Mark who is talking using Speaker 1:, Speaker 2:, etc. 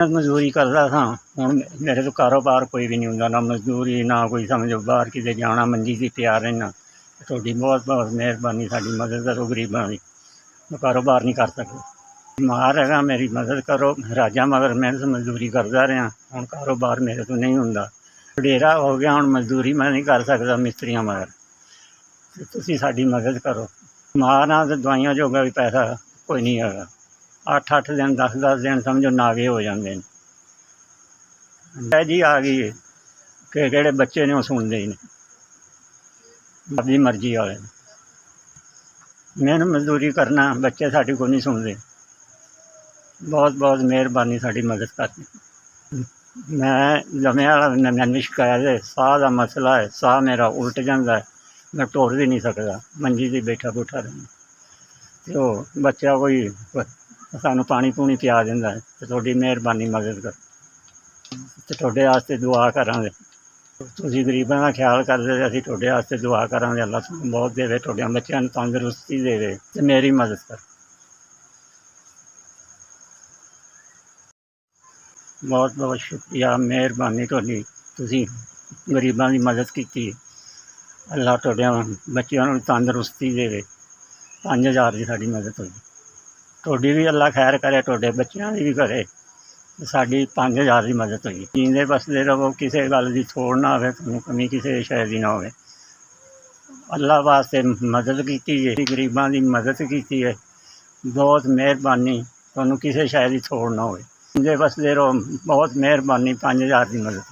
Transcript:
Speaker 1: ਮਜ਼ਦੂਰੀ ਕਰਦਾ ਸਾਂ। ਹੁਣ ਮੇਰੇ ਤੋਂ ਕਾਰੋਬਾਰ ਕੋਈ ਵੀ ਨਹੀਂ ਹੁੰਦਾ, ਨਾ ਮਜ਼ਦੂਰੀ, ਨਾ ਕੋਈ ਸਮਝੋ ਬਾਹਰ ਕਿਤੇ ਜਾਣਾ, ਮੰਜੀ 'ਤੇ ਪਿਆ ਰਹਿਣਾ। ਤੁਹਾਡੀ ਬਹੁਤ ਬਹੁਤ ਮਿਹਰਬਾਨੀ, ਸਾਡੀ ਮਦਦ ਕਰੋ ਗਰੀਬਾਂ ਦੀ। ਮੈਂ ਕਾਰੋਬਾਰ ਨਹੀਂ ਕਰ ਸਕਦਾ, ਬਿਮਾਰ ਹੈਗਾ, ਮੇਰੀ ਮਦਦ ਕਰੋ। ਰਾਜਾਂ ਮਗਰ ਮਿਹਨਤ ਮਜ਼ਦੂਰੀ ਕਰਦਾ ਰਿਹਾ, ਹੁਣ ਕਾਰੋਬਾਰ ਮੇਰੇ ਤੋਂ ਨਹੀਂ ਹੁੰਦਾ। ਵਡੇਰਾ ਹੋ ਗਿਆ, ਹੁਣ ਮਜ਼ਦੂਰੀ ਮੈਂ ਨਹੀਂ ਕਰ ਸਕਦਾ ਮਿਸਤਰੀਆਂ ਮਗਰ। ਅਤੇ ਤੁਸੀਂ ਸਾਡੀ ਮਦਦ ਕਰੋ। ਬਿਮਾਰ ਨਾਲ ਤਾਂ ਦਵਾਈਆਂ ਜੋਗਾ ਵੀ ਪੈਸਾ ਕੋਈ ਨਹੀਂ ਹੈਗਾ। 8-8 ਦਿਨ 10-10 ਦਿਨ ਸਮਝੋ ਨਾਗੇ ਹੋ ਜਾਂਦੇ ਨੇ। ਜੀ ਆ ਗਈ ਕਿ ਜਿਹੜੇ ਬੱਚੇ ਨੇ ਉਹ ਸੁਣਦੇ ਹੀ ਨਹੀਂ, ਆਪਣੀ ਮਰਜ਼ੀ ਵਾਲੇ ਨੇ। ਮਿਹਨਤ ਮਜ਼ਦੂਰੀ ਕਰਨਾ, ਬੱਚੇ ਸਾਡੀ ਕੋਈ ਨਹੀਂ ਸੁਣਦੇ। ਬਹੁਤ ਬਹੁਤ ਮਿਹਰਬਾਨੀ ਸਾਡੀ ਮਦਦ ਕਰਨੀ। ਮੈਂ ਲੰਮਿਆਂ ਵਾਲਾ ਮੈਨੂੰ ਸ਼ਿਕਾਇਤ ਹੈ, ਸਾਹ ਦਾ ਮਸਲਾ ਹੈ, ਸਾਹ ਮੇਰਾ ਉਲਟ ਜਾਂਦਾ ਹੈ, ਮੈਂ ਤੁਰ ਵੀ ਨਹੀਂ ਸਕਦਾ, ਮੰਜੀ 'ਤੇ ਬੈਠਾ ਰਹਿੰਦਾ। ਅਤੇ ਉਹ ਬੱਚਾ ਕੋਈ ਸਾਨੂੰ ਪਾਣੀ ਪੂਣੀ ਪਿਆ ਦਿੰਦਾ ਹੈ। ਅਤੇ ਤੁਹਾਡੀ ਮਿਹਰਬਾਨੀ ਮਦਦ ਕਰੋ, ਅਤੇ ਤੁਹਾਡੇ ਵਾਸਤੇ ਦੁਆ ਕਰਾਂਗੇ। ਤੁਸੀਂ ਗਰੀਬਾਂ ਦਾ ਖਿਆਲ ਕਰਦੇ ਅਤੇ ਅਸੀਂ ਤੁਹਾਡੇ ਵਾਸਤੇ ਦੁਆ ਕਰਾਂਗੇ। ਅੱਲਾ ਤੁਹਾਨੂੰ ਬਹੁਤ ਦੇਵੇ, ਤੁਹਾਡਿਆਂ ਬੱਚਿਆਂ ਨੂੰ ਤੰਦਰੁਸਤੀ ਦੇਵੇ ਅਤੇ ਮੇਰੀ ਮਦਦ ਕਰੋ। ਬਹੁਤ ਬਹੁਤ ਸ਼ੁਕਰੀਆ, ਮਿਹਰਬਾਨੀ ਤੁਹਾਡੀ, ਤੁਸੀਂ ਗਰੀਬਾਂ ਦੀ ਮਦਦ ਕੀਤੀ। ਅੱਲਾ ਤੁਹਾਡਿਆਂ ਬੱਚਿਆਂ ਨੂੰ ਤੰਦਰੁਸਤੀ ਦੇਵੇ। 5000 ਦੀ ਸਾਡੀ ਮਦਦ ਹੋਈ, ਤੁਹਾਡੀ ਵੀ ਅੱਲਾ ਖੈਰ ਕਰੇ, ਤੁਹਾਡੇ ਬੱਚਿਆਂ ਦੀ ਵੀ ਕਰੇ। ਸਾਡੀ 5000 ਦੀ ਮਦਦ ਹੋਈ। ਜੀਂਦੇ ਵਸਦੇ ਰਹੋ, ਕਿਸੇ ਗੱਲ ਦੀ ਥੋੜ੍ਹ ਨਾ ਹੋਵੇ, ਤੁਹਾਨੂੰ ਕਮੀ ਕਿਸੇ ਸ਼ੈ ਦੀ ਨਾ ਹੋਵੇ। ਅੱਲਾ ਵਾਸਤੇ ਮਦਦ ਕੀਤੀ ਹੈ, ਗਰੀਬਾਂ ਦੀ ਮਦਦ ਕੀਤੀ ਹੈ, ਬਹੁਤ ਮਿਹਰਬਾਨੀ, ਤੁਹਾਨੂੰ ਕਿਸੇ ਸ਼ੈ ਦੀ ਥੋੜ੍ਹ ਨਾ ਹੋਵੇ। ਜੀਂਦੇ ਵਸਦੇ ਰਹੋ, ਬਹੁਤ ਮਿਹਰਬਾਨੀ, 5000 ਦੀ ਮਦਦ।